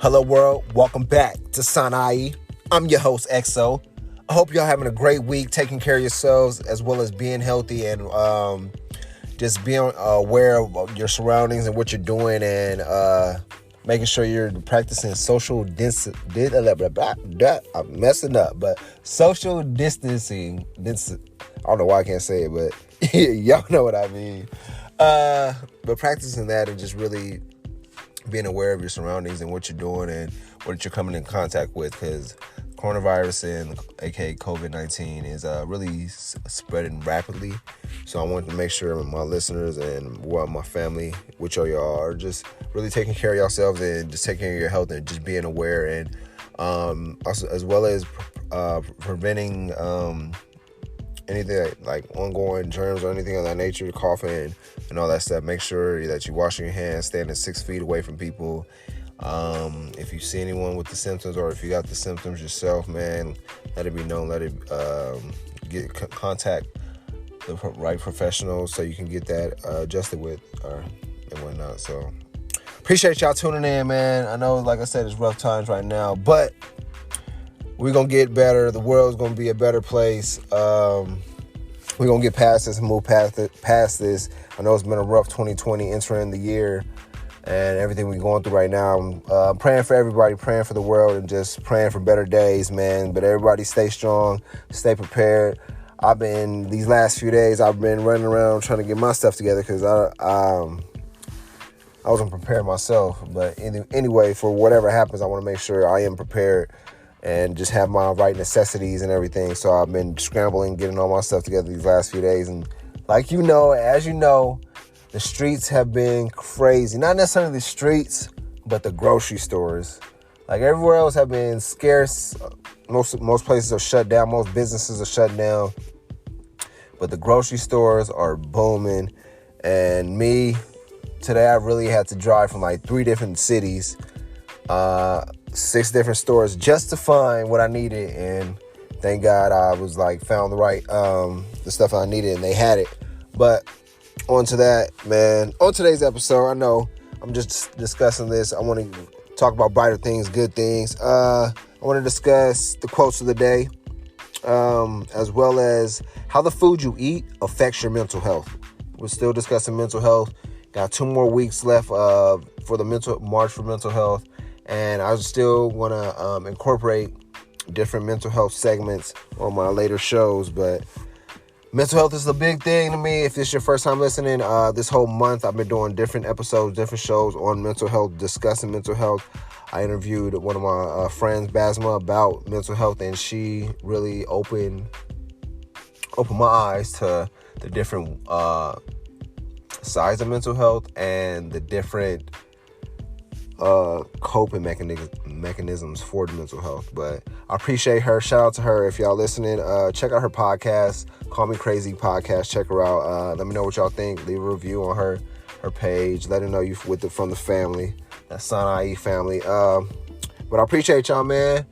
Hello world, welcome back to Sana-i. I'm your host XO. I hope y'all having a great week, taking care of yourselves as well as being healthy and just being aware of your surroundings and what you're doing and making sure you're practicing social distancing. I'm messing up, but social distancing. I don't know why I can't say it, but y'all know what I mean. But practicing that and just really being aware of your surroundings and what you're doing and what you're coming in contact with, because coronavirus and aka COVID-19 is really spreading rapidly. So I want to make sure my listeners and my family, which all y'all are, just really taking care of yourselves and just taking care of your health and just being aware, and also as well as preventing anything like ongoing germs or anything of that nature, coughing and all that stuff. Make sure that you wash your hands, standing 6 feet away from people. If you see anyone with the symptoms, or if you got the symptoms yourself, man, let it be known. Let it contact the right professionals so you can get that adjusted with and whatnot. So appreciate y'all tuning in, man. I know, like I said, it's rough times right now, but we're going to get better. The world's going to be a better place. We're going to get past this and move past this. I know it's been a rough 2020 entering the year and everything we're going through right now. I'm praying for everybody, praying for the world, and just praying for better days, man. But everybody stay strong, stay prepared. These last few days, I've been running around trying to get my stuff together because I wasn't prepared myself. But anyway, for whatever happens, I want to make sure I am prepared and just have my right necessities and everything. So I've been scrambling, getting all my stuff together these last few days. And like as you know, the streets have been crazy. Not necessarily the streets, but the grocery stores. Like everywhere else have been scarce. Most places are shut down. Most businesses are shut down. But the grocery stores are booming. And me, today I really had to drive from like 3 different cities, 6 different stores just to find what I needed. And thank God I was found the stuff I needed, and they had it. But on to that, man. On today's episode, I know I'm just discussing this. I want to talk about brighter things, good things. I want to discuss the quotes of the day, as well as how the food you eat affects your mental health. We're still discussing mental health. Got 2 more weeks left for the March for Mental Health. And I still want to incorporate different mental health segments on my later shows. But mental health is a big thing to me. If it's your first time listening, this whole month I've been doing different episodes, different shows on mental health, discussing mental health. I interviewed one of my friends, Basma, about mental health, and she really opened my eyes to the different sides of mental health and the different coping mechanisms for the mental health. But I appreciate her. Shout out to her. If y'all listening, check out her podcast, Call Me Crazy Podcast. Check her out. Let me know what y'all think. Leave a review on her page. Let her know you with it from the family, that Sana-i family. But I appreciate y'all, man.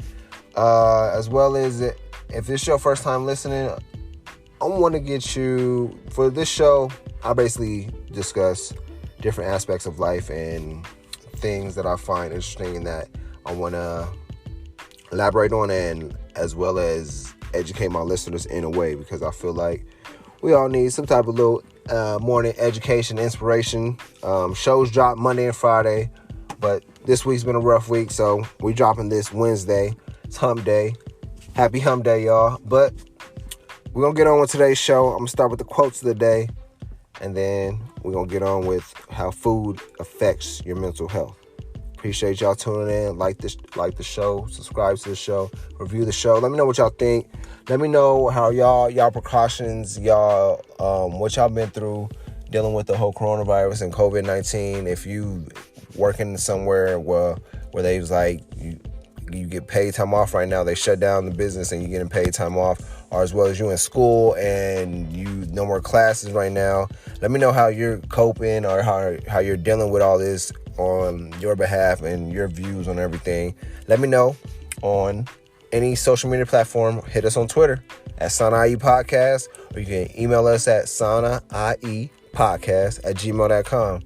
As well as if this is your first time listening, I want to get you, for this show, I basically discuss different aspects of life and things that I find interesting and that I want to elaborate on, and as well as educate my listeners in a way, because I feel like we all need some type of little morning education, inspiration. Shows drop Monday and Friday, but this week's been a rough week, so we dropping this Wednesday. It's Hump Day. Happy Hump Day, y'all. But we're going to get on with today's show. I'm going to start with the quotes of the day, and then we're going to get on with how food affects your mental health. Appreciate y'all tuning in. Like the show, subscribe to the show, review the show. Let me know what y'all think. Let me know how y'all precautions, what y'all been through dealing with the whole coronavirus and COVID-19. If you working somewhere where they was like, you get paid time off right now, they shut down the business and you're getting paid time off, or as well as you in school and you no more classes right now. Let me know how you're coping or how you're dealing with all this on your behalf and your views on everything. Let me know on any social media platform. Hit us on Twitter at Sana-i Podcast, or you can email us at sanaiepodcast@gmail.com.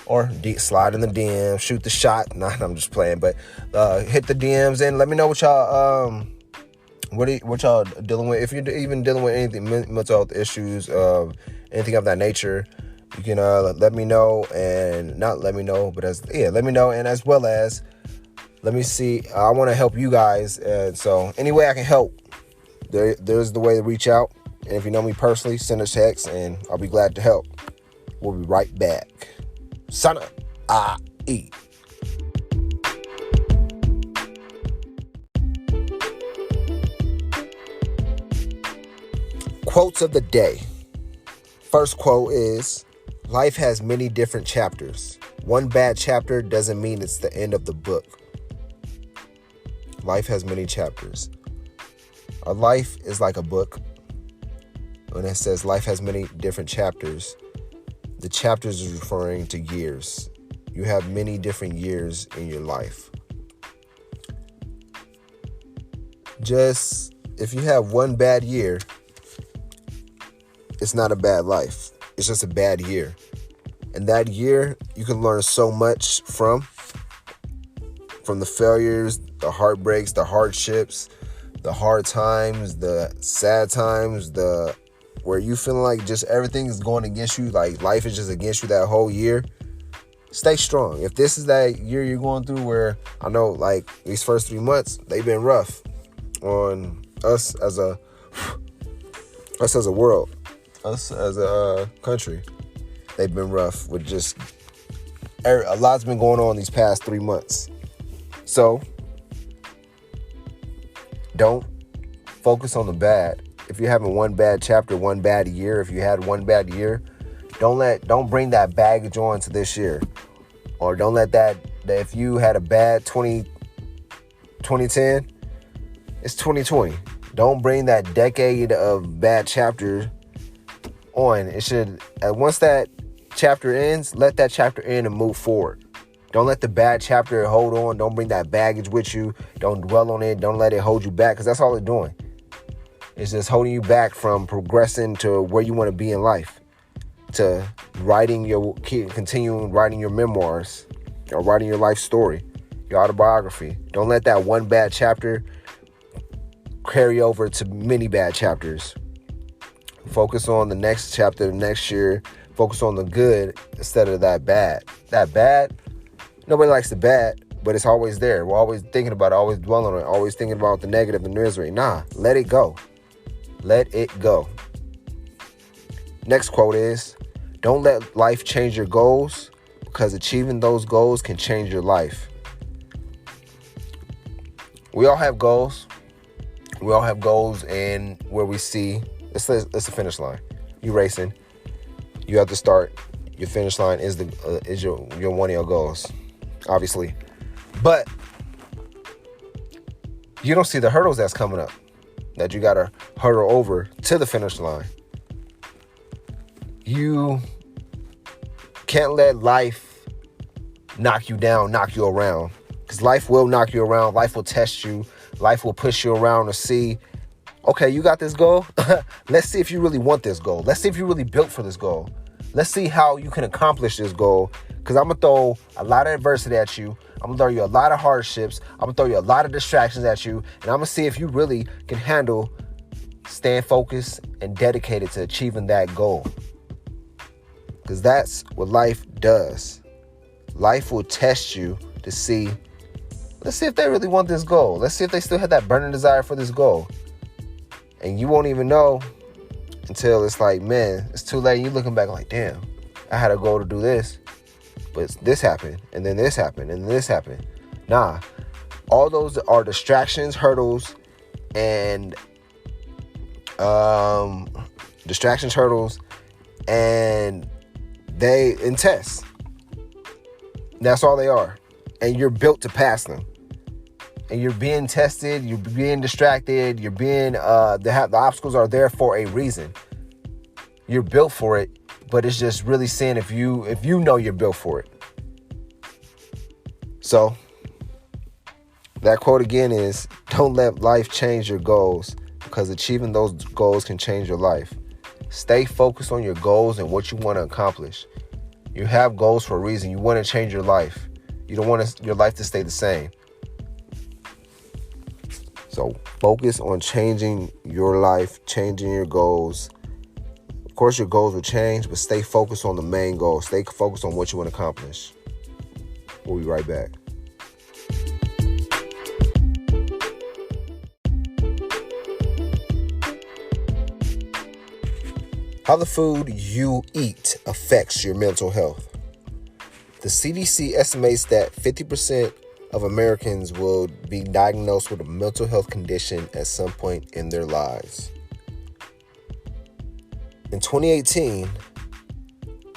or slide in the DM, shoot the shot. Nah, I'm just playing, but hit the DMs and let me know what y'all what y'all dealing with. If you're even dealing with anything, mental health issues, anything of that nature, you can let me know, and not let me know, but let me know, and as well as let me see. I want to help you guys, and so any way I can help, there's the way to reach out. And if you know me personally, send a text, and I'll be glad to help. We'll be right back. Sana I-E. Quotes of the day. First quote is, life has many different chapters. One bad chapter doesn't mean it's the end of the book. Life has many chapters. Our life is like a book. When it says life has many different chapters, the chapters is referring to years. You have many different years in your life. Just if you have one bad year, it's not a bad life. It's just a bad year. And that year, you can learn so much from the failures, the heartbreaks, the hardships, the hard times, the sad times, where you feeling like just everything is going against you, like life is just against you that whole year. Stay strong. If this is that year you're going through, where I know like these first 3 months, they've been rough on us as a world, us as a country. They've been rough with just a lot's been going on these past 3 months. So don't focus on the bad. If you're having one bad chapter, one bad year, if you had one bad year, don't bring that baggage on to this year. Or don't let that if you had a bad 2010, it's 2020. Don't bring that decade of bad chapter on. It should, once that chapter ends, let that chapter end and move forward. Don't let the bad chapter hold on. Don't bring that baggage with you. Don't dwell on it. Don't let it hold you back, because that's all it's doing. It's just holding you back from progressing to where you want to be in life, to continuing writing your memoirs, or writing your life story, your autobiography. Don't let that one bad chapter carry over to many bad chapters. Focus on the next chapter, the next year. Focus on the good instead of that bad. That bad, nobody likes the bad, but it's always there. We're always thinking about it, always dwelling on it, always thinking about the negative, the misery. Nah, let it go. Let it go. Next quote is, don't let life change your goals, because achieving those goals can change your life. We all have goals. We all have goals, and where we see, it's the finish line. You racing. You have to start. Your finish line is your one of your goals, obviously. But you don't see the hurdles that's coming up, that you got to hurdle over to the finish line. You can't let life knock you down, knock you around, because life will knock you around. Life will test you. Life will push you around to see, okay, you got this goal. Let's see if you really want this goal. Let's see if you really built for this goal. Let's see how you can accomplish this goal, because I'm going to throw a lot of adversity at you. I'm going to throw you a lot of hardships. I'm going to throw you a lot of distractions at you. And I'm going to see if you really can handle staying focused and dedicated to achieving that goal. Because that's what life does. Life will test you to see, let's see if they really want this goal. Let's see if they still have that burning desire for this goal. And you won't even know until it's like, man, it's too late. You're looking back like, damn, I had a goal to do this, but this happened, and then this happened, and then this happened. Nah, all those are distractions, hurdles, and tests. That's all they are. And you're built to pass them. And you're being tested, you're being distracted, you're being, the obstacles are there for a reason. You're built for it, but it's just really seeing if you know you're built for it. So, that quote again is, don't let life change your goals, because achieving those goals can change your life. Stay focused on your goals and what you want to accomplish. You have goals for a reason. You want to change your life. You don't want your life to stay the same. So focus on changing your life, changing your goals. Of course, your goals will change, but stay focused on the main goal. Stay focused on what you want to accomplish. We'll be right back. How the food you eat affects your mental health. The CDC estimates that 50% of Americans will be diagnosed with a mental health condition at some point in their lives. In 2018,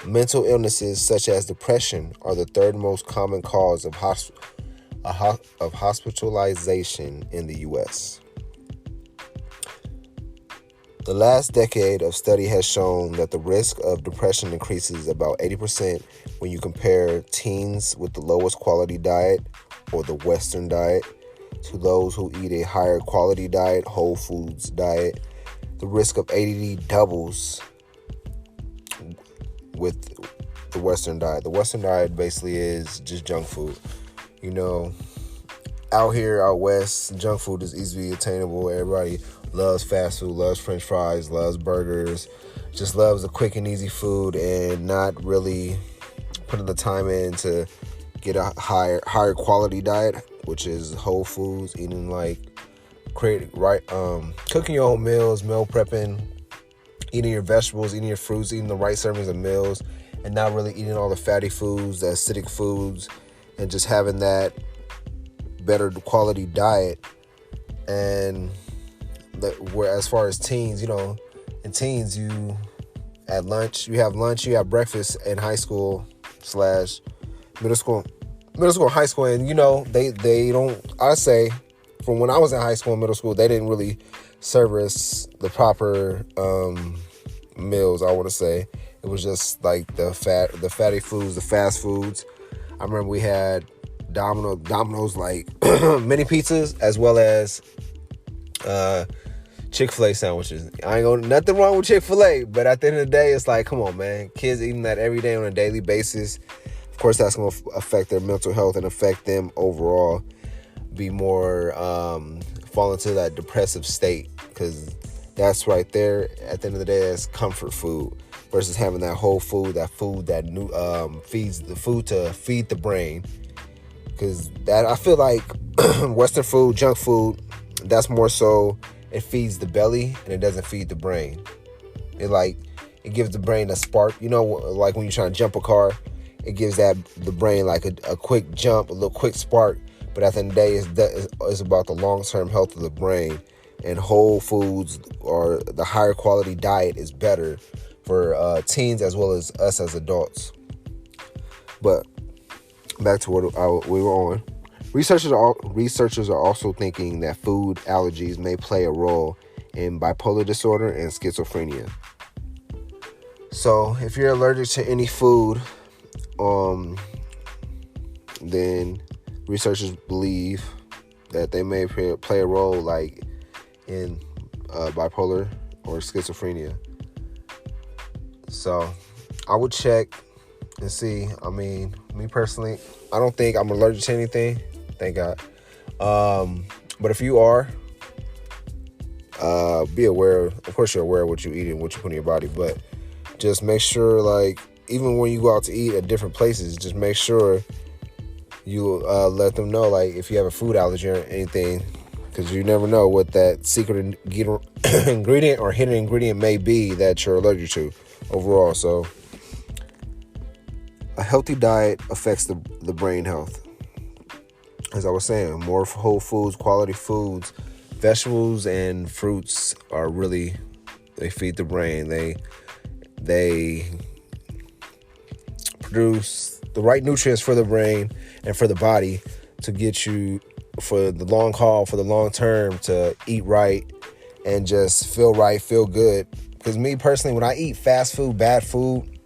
mental illnesses such as depression are the third most common cause of hospitalization in the U.S. The last decade of study has shown that the risk of depression increases about 80% when you compare teens with the lowest quality diet or the Western diet to those who eat a higher quality diet, whole foods diet. The risk of ADD doubles with the Western diet. The Western diet basically is just junk food. Out here, out west, junk food is easily attainable. Everybody loves fast food, loves French fries, loves burgers, just loves the quick and easy food and not really putting the time in to get a higher quality diet, which is whole foods, eating cooking your own meals, meal prepping, eating your vegetables, eating your fruits, eating the right servings of meals, and not really eating all the fatty foods, the acidic foods, and just having that better quality diet. And where as far as teens, in teens, you have lunch, you have breakfast in high school / middle school and high school, and they don't. I say, from when I was in high school and middle school, they didn't really serve us the proper meals. I want to say it was just like the fatty foods, the fast foods. I remember we had Domino's like mini pizzas, as well as Chick-fil-A sandwiches. Nothing wrong with Chick-fil-A, but at the end of the day, it's like, come on, man. Kids eating that every day on a daily basis. Of course, that's going to affect their mental health and affect them overall. Be more, fall into that depressive state, because that's right there. At the end of the day, that's comfort food versus having that whole food, that feeds the food to feed the brain. Because that, I feel like Western food, junk food, that's more so it feeds the belly and it doesn't feed the brain. It gives the brain a spark. Like when you're trying to jump a car, it gives the brain like a quick jump, a little quick spark. But at the end of the day, it's about the long-term health of the brain. And whole foods or the higher quality diet is better for teens as well as us as adults. But back to what we were on. Researchers are also thinking that food allergies may play a role in bipolar disorder and schizophrenia. So if you're allergic to any food, then researchers believe that they may play a role like in bipolar or schizophrenia. So I would check and see. Me personally, I don't think I'm allergic to anything. Thank God. But if you are, be aware. Of course, you're aware of what you eat and what you put in your body. But just make sure, even when you go out to eat at different places, just make sure you let them know, if you have a food allergy or anything, because you never know what that secret ingredient or hidden ingredient may be that you're allergic to overall. So a healthy diet affects the brain health. As I was saying, more whole foods, quality foods, vegetables and fruits they feed the brain. They produce the right nutrients for the brain and for the body to get you for the long haul, for the long term, to eat right and just feel right, feel good. Because me personally, when I eat fast food, bad food,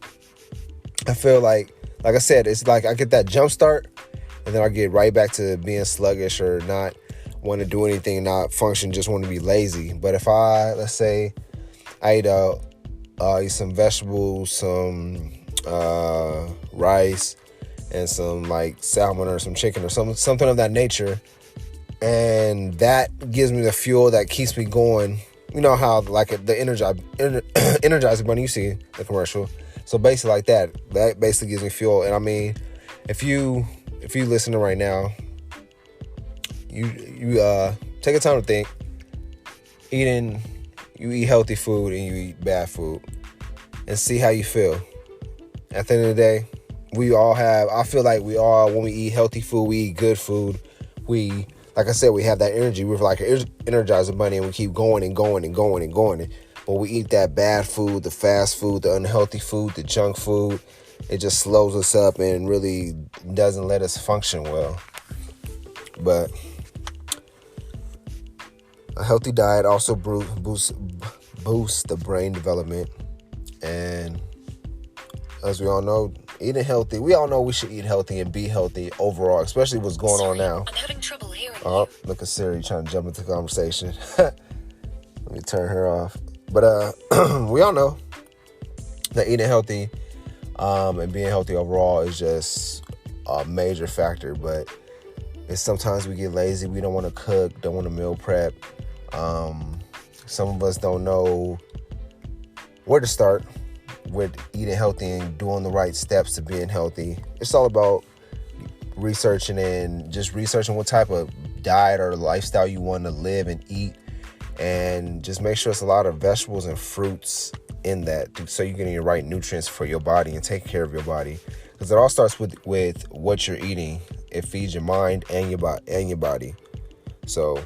I feel like I said, it's like I get that jump start and then I get right back to being sluggish or not want to do anything, not function, just want to be lazy. But if let's say I eat some vegetables, some rice, and some like salmon or some chicken or something of that nature. And that gives me the fuel that keeps me going. You know how like the Energizer Bunny, you see the commercial. So basically like that basically gives me fuel. And I mean, if you listening right now, you take a time to think. You eat healthy food and you eat bad food, and see how you feel. At the end of the day, I feel like we all, when we eat healthy food, we eat good food, like I said, we have that energy. We're like an Energizer Bunny, and we keep going and going and going and going. But we eat that bad food, the fast food, the unhealthy food, the junk food. It just slows us up and really doesn't let us function well. But a healthy diet also boosts the brain development. And as we all know, eating healthy, we all know we should eat healthy and be healthy overall, especially what's going on now. I'm having trouble hearing you. Oh, look at Siri trying to jump into the conversation. Let me turn her off. But we all know that eating healthy and being healthy overall is just a major factor. But it's sometimes we get lazy. We don't want to cook, don't want to meal prep. Some of us don't know where to start with eating healthy and doing the right steps to being healthy. It's all about researching what type of diet or lifestyle you want to live and eat, and just make sure it's a lot of vegetables and fruits in that, so you're getting your right nutrients for your body and taking care of your body, because it all starts with what you're eating. It feeds your mind and your body. So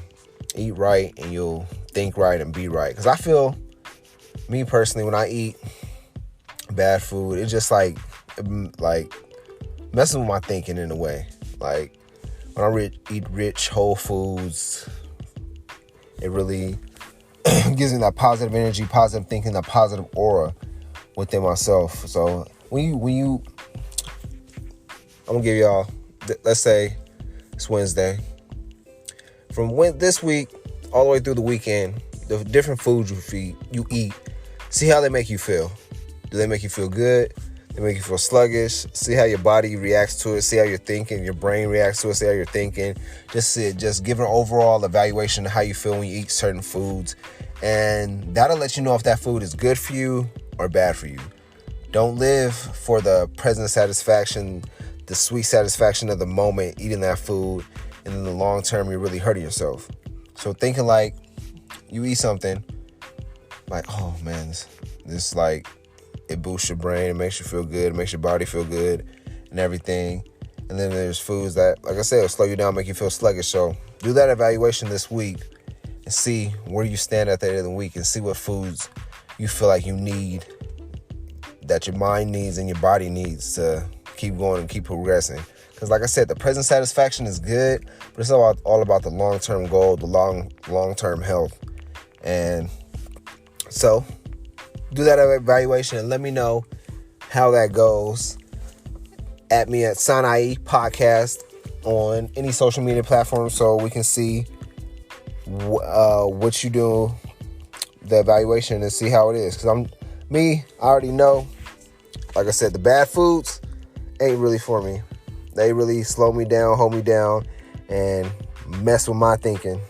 eat right and you'll think right and be right. Because I feel, me personally, when I eat bad food, it's just like messing with my thinking in a way. Like when I eat rich whole foods, it really gives me that positive energy, positive thinking, that positive aura within myself. So when you I'm gonna give y'all, let's say it's Wednesday, from this week all the way through the weekend, the different foods you eat, see how they make you feel. Do they make you feel good? They make you feel sluggish? See how your body reacts to it. See how you're thinking. Your brain reacts to it. See how you're thinking. Just give an overall evaluation of how you feel when you eat certain foods. And that'll let you know if that food is good for you or bad for you. Don't live for the present satisfaction, the sweet satisfaction of the moment eating that food, and in the long term, you're really hurting yourself. So thinking like you eat something like, oh man, this like, it boosts your brain, it makes you feel good, it makes your body feel good and everything. And then there's foods that, like I said, will slow you down, make you feel sluggish. So do that evaluation this week and see where you stand at the end of the week, and see what foods you feel like you need, that your mind needs and your body needs to keep going and keep progressing. Because like I said, the present satisfaction is good, but it's all about the long-term goal, the long-term health. And so do that evaluation and let me know how that goes. At me at Sanai Podcast on any social media platform, so we can see what you do, the evaluation, and see how it is. Because I already know, like I said, the bad foods ain't really for me. They really slow me down, hold me down, and mess with my thinking.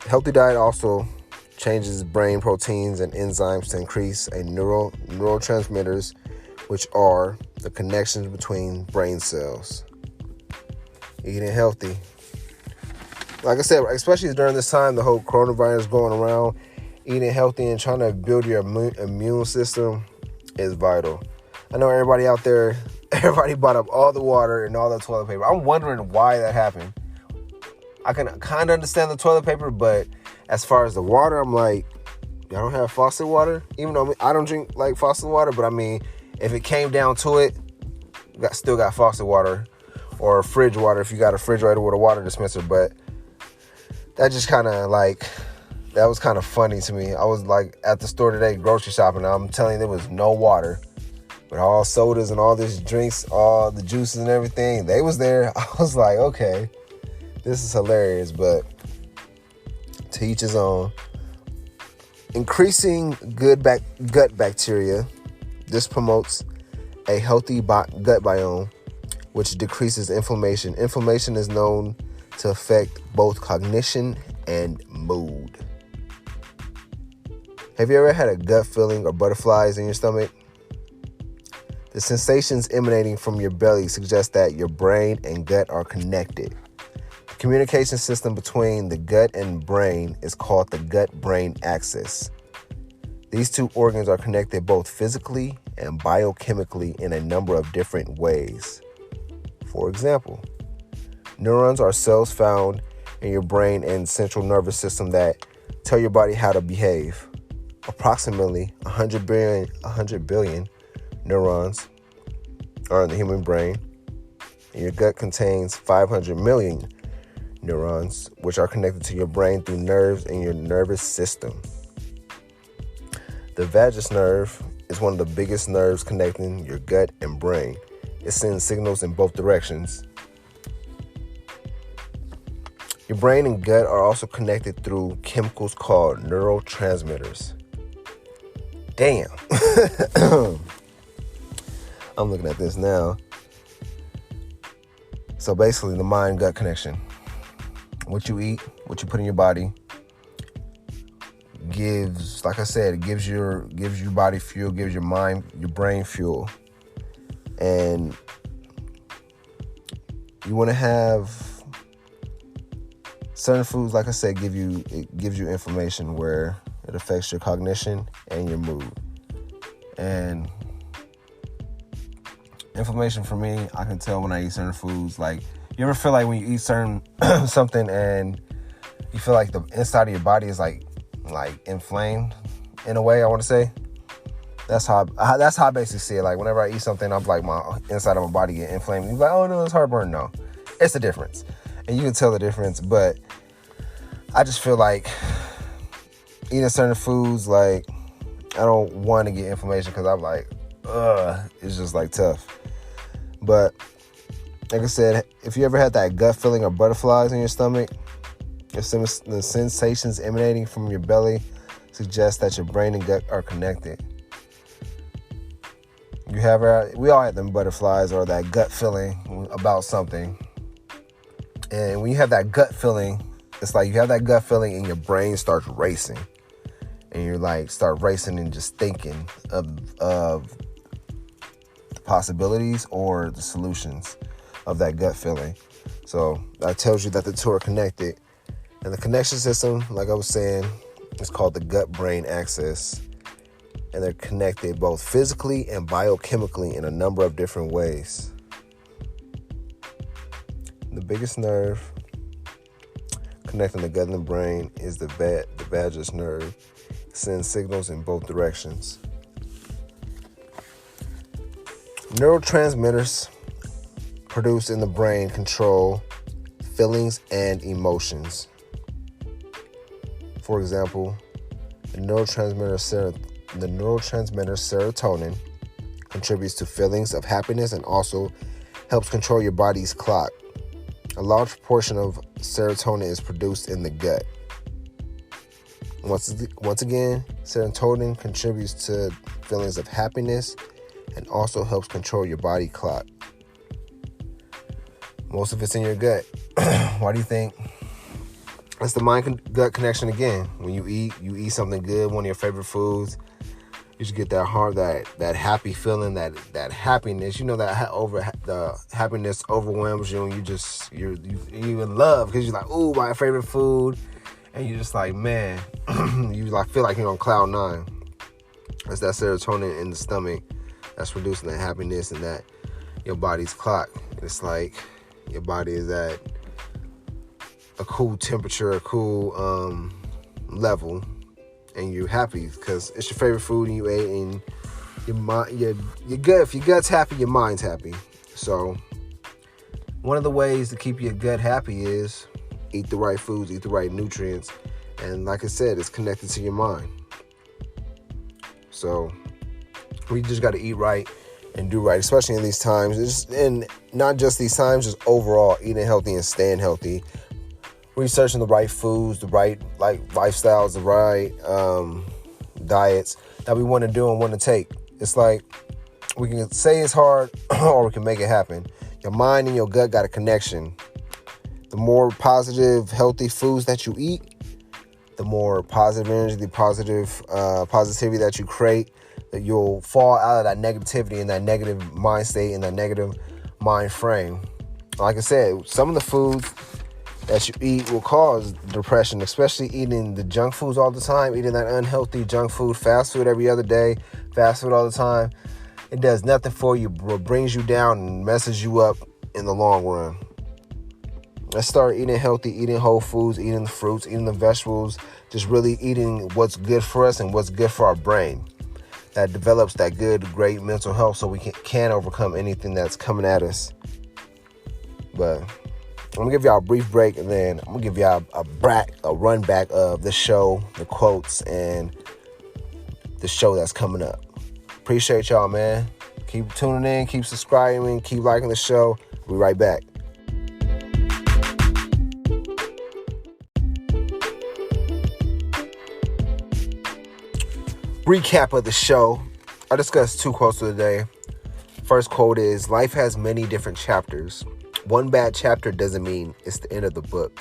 Healthy diet also changes brain proteins and enzymes to increase neurotransmitters, which are the connections between brain cells. Eating healthy, like I said, especially during this time, the whole coronavirus going around, eating healthy and trying to build your immune system is vital. I know everybody out there, everybody bought up all the water and all the toilet paper. I'm wondering why that happened. I can kind of understand the toilet paper, but as far as the water, I'm like, y'all don't have faucet water? Even though I don't drink like faucet water, but I mean, if it came down to it, still got faucet water or fridge water if you got a refrigerator with a water dispenser. But that just kind of like, that was kind of funny to me. I was like at the store today grocery shopping, and I'm telling you, there was no water. But all sodas and all these drinks, all the juices and everything, they was there. I was like, okay, this is hilarious, but to each his own. Increasing gut bacteria. This promotes a healthy gut biome, which decreases inflammation. Inflammation is known to affect both cognition and mood. Have you ever had a gut feeling or butterflies in your stomach? The sensations emanating from your belly suggest that your brain and gut are connected. The communication system between the gut and brain is called the gut-brain axis. These two organs are connected both physically and biochemically in a number of different ways. For example, neurons are cells found in your brain and central nervous system that tell your body how to behave. Approximately 100 billion neurons are in the human brain, and your gut contains 500 million neurons, which are connected to your brain through nerves in your nervous system. The vagus nerve is one of the biggest nerves connecting your gut and brain. It sends signals in both directions. Your brain and gut are also connected through chemicals called neurotransmitters. Damn. I'm looking at this now. So basically, the mind-gut connection. What you eat, what you put in your body, gives, like I said, it gives your body fuel, gives your brain fuel. And you want to have certain foods, like I said, it gives you information where it affects your cognition and your mood. And inflammation for me, I can tell when I eat certain foods. Like, you ever feel like when you eat certain something and you feel like the inside of your body is like inflamed in a way, I want to say. That's how I basically see it. Like, whenever I eat something, I'm like, my inside of my body get inflamed. You're like, oh no, it's heartburn. No, it's the difference. And you can tell the difference. But I just feel like eating certain foods, like, I don't want to get inflammation because I'm like, it's just like tough. But like I said, if you ever had that gut feeling or butterflies in your stomach, the sensations emanating from your belly suggest that your brain and gut are connected. We all have them butterflies or that gut feeling about something. And when you have that gut feeling, it's like you have that gut feeling and your brain starts racing. And you're like, start racing and just thinking of the possibilities or the solutions of that gut feeling. So that tells you that the two are connected. And the connection system, like I was saying, is called the gut-brain axis. And they're connected both physically and biochemically in a number of different ways. The biggest nerve connecting the gut and the brain is the vagus nerve. It sends signals in both directions. Neurotransmitters produced in the brain control feelings and emotions. For example, the neurotransmitter serotonin contributes to feelings of happiness and also helps control your body's clock. A large proportion of serotonin is produced in the gut. Once again, serotonin contributes to feelings of happiness and also helps control your body clock. Most of it's in your gut. Why do you think? It's the mind-gut connection again. When you eat something good, one of your favorite foods, you should get that happy feeling, that happiness. You know, the happiness overwhelms you, and you in love because you're like, ooh, my favorite food, and you're just like, man, you like feel like you're on cloud nine. It's that serotonin in the stomach that's producing that happiness and that your body's clock. It's like your body is at a cool temperature, a cool level, and you're happy because it's your favorite food and you ate, and your gut. If your gut's happy, your mind's happy. So one of the ways to keep your gut happy is eat the right foods, eat the right nutrients, and like I said, it's connected to your mind. So we just got to eat right and do right, especially in these times. And not just these times, just overall eating healthy and staying healthy. Researching the right foods, the right lifestyles, the right diets that we want to do and want to take. It's like we can say it's hard or we can make it happen. Your mind and your gut got a connection. The more positive, healthy foods that you eat, the more positive energy, the positivity that you create, that you'll fall out of that negativity and that negative mind state and that negative mind frame. Like I said, some of the foods that you eat will cause depression, especially eating the junk foods all the time, eating that unhealthy junk food, fast food every other day, fast food all the time. It does nothing for you, but brings you down and messes you up in the long run. Let's start eating healthy, eating whole foods, eating the fruits, eating the vegetables, just really eating what's good for us and what's good for our brain. That develops that good, great mental health so we can overcome anything that's coming at us. But I'm going to give y'all a brief break, and then I'm going to give y'all a run back of the show, the quotes, and the show that's coming up. Appreciate y'all, man. Keep tuning in, keep subscribing, keep liking the show. We'll be right back. Recap of the show. I discussed 2 quotes of the day. First quote is, life has many different chapters. One bad chapter doesn't mean it's the end of the book.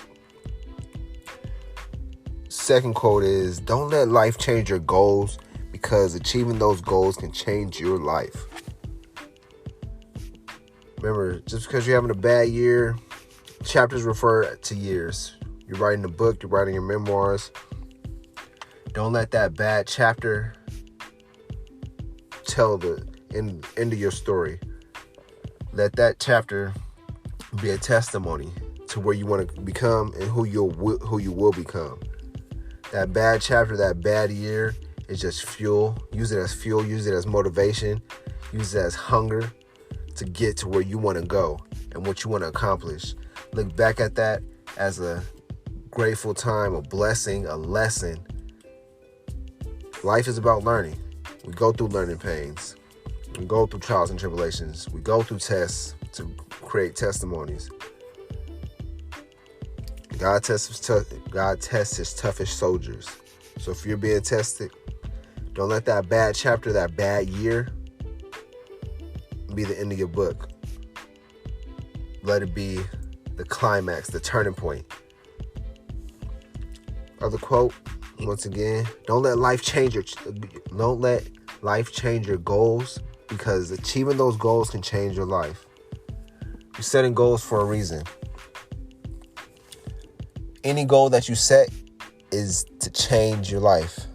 Second quote is, don't let life change your goals, because achieving those goals can change your life. Remember, just because you're having a bad year, chapters refer to years. You're writing a book, you're writing your memoirs. Don't let that bad chapter tell the end of your story. Let that chapter be a testimony to where you want to become and who you will become. That bad chapter, that bad year is just fuel. Use it as fuel. Use it as motivation. Use it as hunger to get to where you want to go and what you want to accomplish. Look back at that as a grateful time, a blessing, a lesson. Life is about learning. We go through learning pains. We go through trials and tribulations. We go through tests to create testimonies. God tests his toughest soldiers. So if you're being tested, don't let that bad chapter, that bad year, be the end of your book. Let it be the climax, the turning point. Other quote, once again, don't let life change your goals, because achieving those goals can change your life. You're setting goals for a reason. Any goal that you set is to change your life.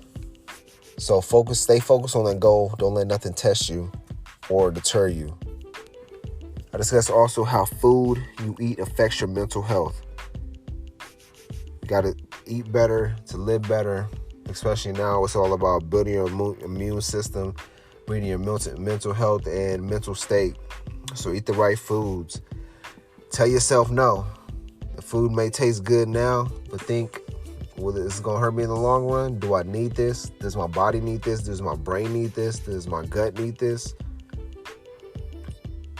So stay focused on that goal. Don't let nothing test you or deter you. I discussed also how food you eat affects your mental health. You got to eat better to live better, especially now. It's all about building your immune system, building your mental health and mental state. So eat the right foods. Tell yourself no. The food may taste good now, but think, well, is it going to hurt me in the long run? Do I need this? Does my body need this? Does my brain need this? Does my gut need this?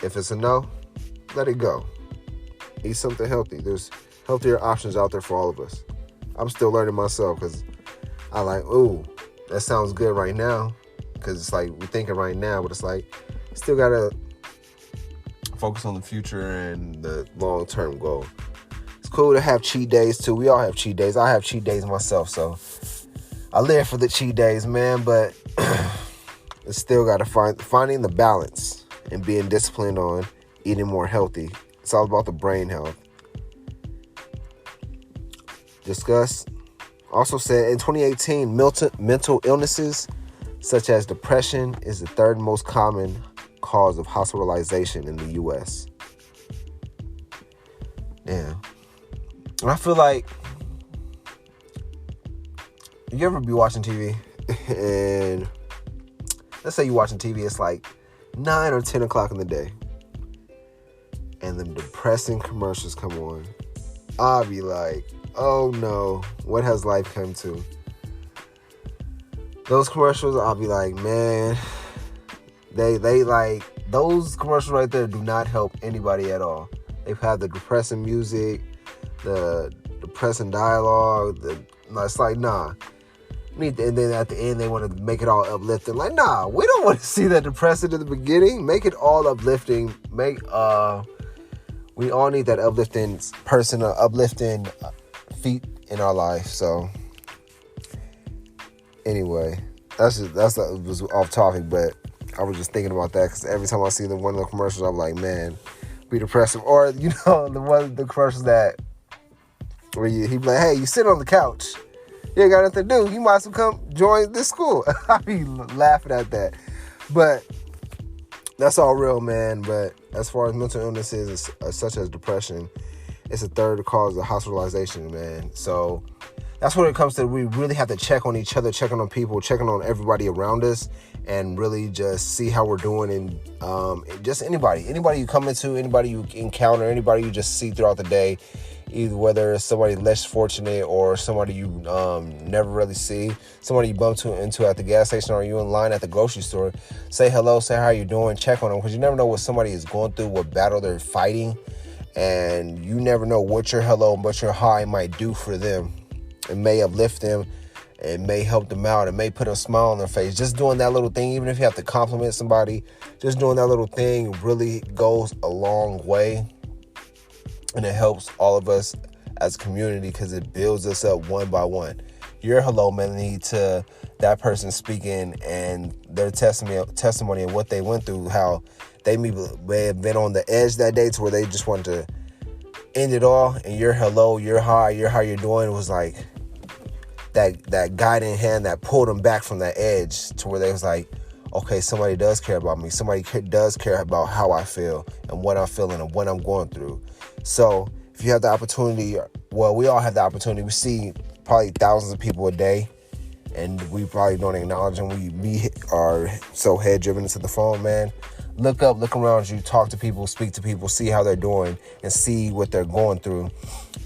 If it's a no, let it go. Eat something healthy. There's healthier options out there for all of us. I'm still learning myself because I like, ooh, that sounds good right now. Because it's like we're thinking right now, but it's like still got to focus on the future and the long-term goal. It's cool to have cheat days too. We all have cheat days. I have cheat days myself, so I live for the cheat days, man. But it's still got to finding the balance and being disciplined on eating more healthy. It's all about the brain health. Also said in 2018, mental illnesses such as depression is the 3rd most common cause of hospitalization in the U.S. Yeah. And I feel like you ever be watching TV and let's say you're watching TV, it's like 9 or 10 o'clock in the day and the depressing commercials come on. I'll be like, oh no, what has life come to? Those commercials, I'll be like, man, they like, those commercials right there do not help anybody at all. They've had the depressing music, the depressing dialogue. It's like, nah. And then at the end, they want to make it all uplifting. Like, nah, we don't want to see that depressing in the beginning. Make it all uplifting. We all need that uplifting person, uplifting feet in our life. So, anyway, that was off topic, but I was just thinking about that because every time I see one of the commercials, I'm like, man, be depressive. Or the commercials that where he be like, hey, you sit on the couch. You ain't got nothing to do. You might as well come join this school. I be laughing at that. But that's all real, man. But as far as mental illnesses, such as depression, it's a third cause of hospitalization, man. So that's what it comes to. We really have to check on each other, checking on people, checking on everybody around us, and really just see how we're doing. And just anybody you come into, anybody you encounter, anybody you just see throughout the day, either whether it's somebody less fortunate or somebody you never really see, somebody you bump into at the gas station or you in line at the grocery store, say hello, say how you doing, check on them, because you never know what somebody is going through, what battle they're fighting, and you never know what your hello and what your hi might do for them. It may uplift them, it may help them out, it may put a smile on their face. Just doing that little thing, even if you have to compliment somebody, just doing that little thing really goes a long way. And it helps all of us as a community because it builds us up one by one. Your hello may lead to that person speaking and their testimony of what they went through, how they may have been on the edge that day to where they just wanted to end it all. And your hello, your hi, your how you're doing was like that guiding hand that pulled them back from that edge to where they was like, okay, somebody does care about me. Somebody does care about how I feel and what I'm feeling and what I'm going through. So if you have the opportunity, well, we all have the opportunity. We see probably thousands of people a day, and we probably don't acknowledge them. We are so head-driven into the phone, man. Look up, look around you, talk to people, speak to people, see how they're doing, and see what they're going through.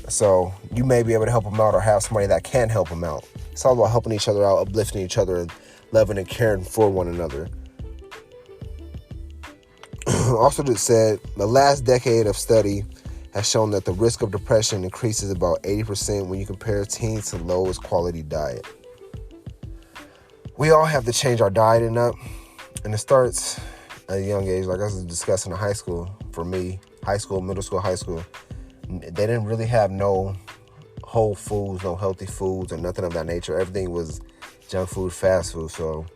So you may be able to help them out or have somebody that can help them out. It's all about helping each other out, uplifting each other, and loving and caring for one another. Also just said, the last decade of study has shown that the risk of depression increases about 80% when you compare teens to lowest quality diet. We all have to change our dieting up, and it starts at a young age. Like I was discussing in high school, for me, high school, middle school, high school, they didn't really have no whole foods, no healthy foods, or nothing of that nature. everything was junk food, fast food. So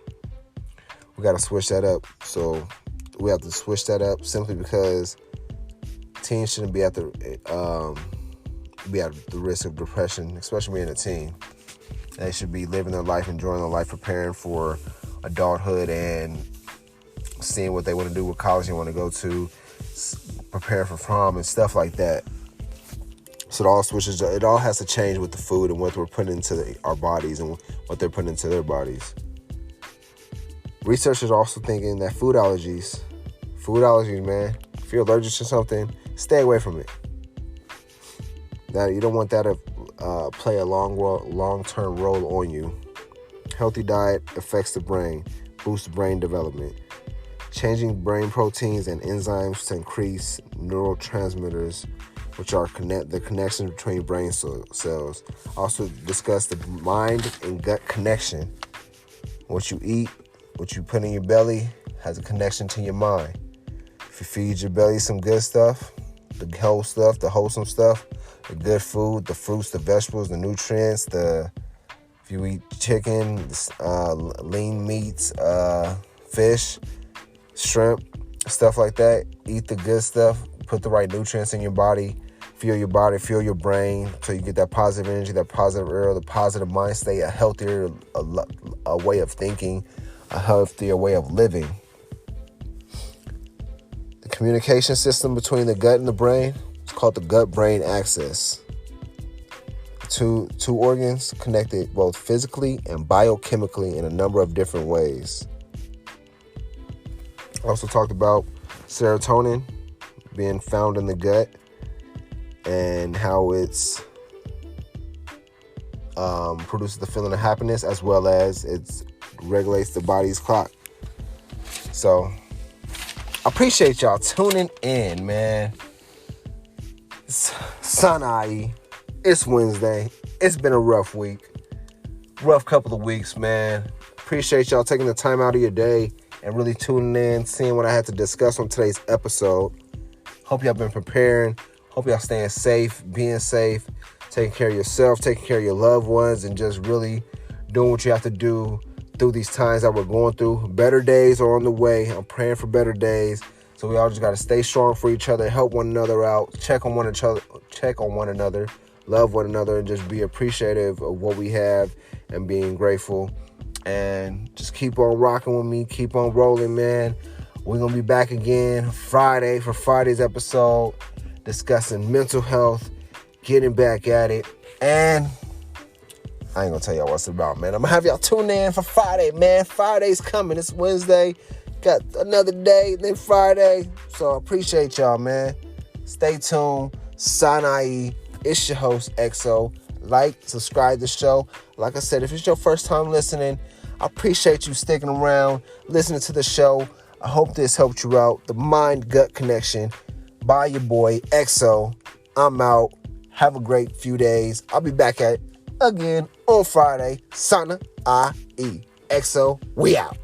we got to switch that up. So we have to switch that up simply because teens shouldn't be at the risk of depression, especially being a teen. They should be living their life, enjoying their life, preparing for adulthood and seeing what they want to do, what college they want to go to, preparing for prom and stuff like that. So it all has to change with the food and what we're putting into our bodies and what they're putting into their bodies. Researchers are also thinking that food allergies, man, if you're allergic to something, stay away from it. Now, you don't want that to play a long-term role on you. Healthy diet affects the brain, boosts brain development, changing brain proteins and enzymes to increase neurotransmitters, which are the connection between brain cells. Also discuss the mind and gut connection. What you eat, what you put in your belly, has a connection to your mind. If you feed your belly some good stuff, the whole stuff, the wholesome stuff, the good food, the fruits, the vegetables, the nutrients, if you eat chicken, lean meats, fish, shrimp, stuff like that, eat the good stuff, put the right nutrients in your body, feel your body, feel your brain, so you get that positive energy, that positive air, the positive mind state, a healthier a way of thinking, a healthier way of living. The communication system between the gut and the brain is called the gut-brain axis. Two organs connected both physically and biochemically in a number of different ways. I also talked about serotonin being found in the gut and how it's produces the feeling of happiness, as well as it regulates the body's clock. So I appreciate y'all tuning in, man. It's Sanai. It's Wednesday. It's been a rough week, rough couple of weeks, man. Appreciate y'all taking the time out of your day and really tuning in, seeing what I had to discuss on today's episode. Hope y'all been preparing. Hope y'all staying safe, being safe, taking care of yourself, taking care of your loved ones, and just really doing what you have to do through these times that we're going through. Better days are on the way. I'm praying for better days. So we all just got to stay strong for each other, help one another out, check on one another, love one another, and just be appreciative of what we have and being grateful. And just keep on rocking with me, keep on rolling, man. We're going to be back again Friday for Friday's episode, discussing mental health, getting back at it. And I ain't going to tell y'all what's about, man. I'm going to have y'all tune in for Friday, man. Friday's coming. It's Wednesday. Got another day, then Friday. So I appreciate y'all, man. Stay tuned. Sanai. It's your host, XO. Like, subscribe to the show. Like I said, if it's your first time listening, I appreciate you sticking around, listening to the show. I hope this helped you out. The Mind-Gut Connection by your boy, XO. I'm out. Have a great few days. I'll be back at again on Friday. Sana I E. XO, we out.